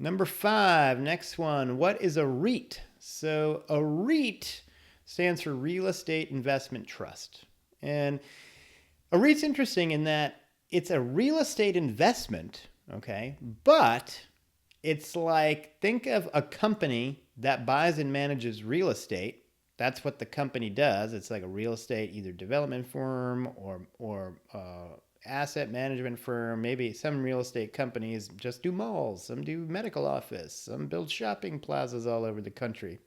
Number 5, next one. What is a REIT? So a REIT stands for Real Estate Investment Trust. And a REIT's interesting in that it's a real estate investment, okay? But it's like, think of a company that buys and manages real estate. That's what the company does. It's like a real estate, either development firm or asset management firm. Maybe some real estate companies just do malls. Some do medical office. Some build shopping plazas all over the country.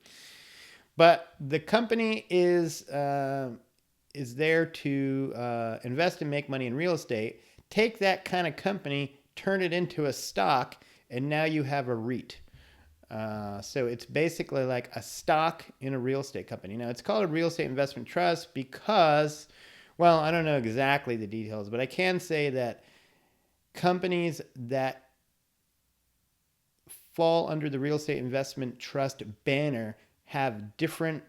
But the company is there to invest and make money in real estate. Take that kind of company, turn it into a stock, and now you have a REIT. So it's basically like a stock in a real estate company. Now, it's called a real estate investment trust because, well, I don't know exactly the details, but I can say that companies that fall under the real estate investment trust banner have different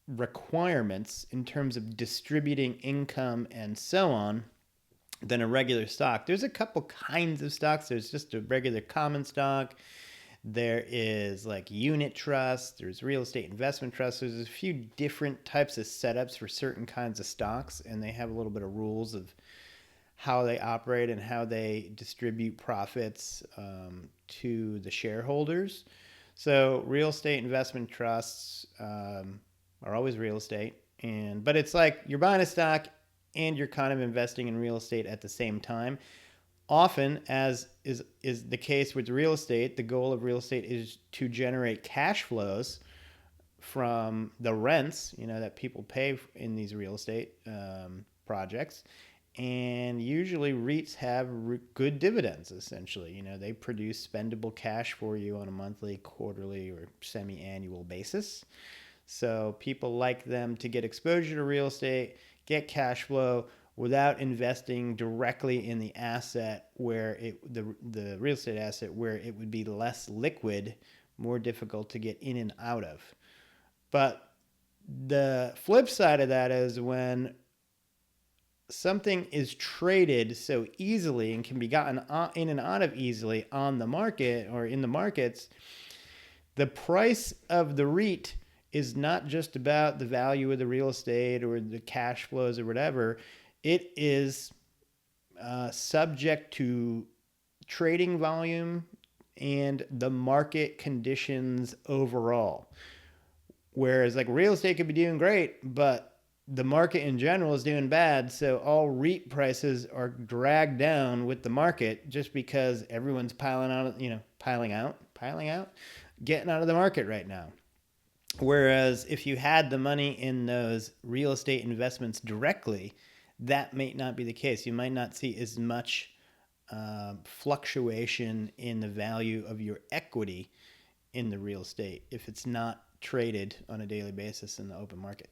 requirements in terms of distributing income and so on than a regular stock. There's a couple kinds of stocks. There's just a regular common stock. There is like unit trust. There's real estate investment trust. There's a few different types of setups for certain kinds of stocks, and they have a little bit of rules of how they operate and how they distribute profits to the shareholders. So real estate investment trusts are always real estate, but it's like you're buying a stock and you're kind of investing in real estate at the same time. Often, as is the case with real estate, the goal of real estate is to generate cash flows from the rents, that people pay in these real estate projects. And usually REITs have good dividends, essentially. They produce spendable cash for you on a monthly, quarterly, or semi-annual basis. So people like them to get exposure to real estate, get cash flow without investing directly in the asset where the real estate asset where it would be less liquid, more difficult to get in and out of. But the flip side of that is when something is traded so easily and can be gotten in and out of easily on the market or in the markets, the price of the REIT is not just about the value of the real estate or the cash flows or whatever. It is subject to trading volume and the market conditions overall. Whereas like real estate could be doing great, but the market in general is doing bad. So all REIT prices are dragged down with the market just because everyone's piling out, getting out of the market right now. Whereas if you had the money in those real estate investments directly, that may not be the case. You might not see as much fluctuation in the value of your equity in the real estate if it's not traded on a daily basis in the open market.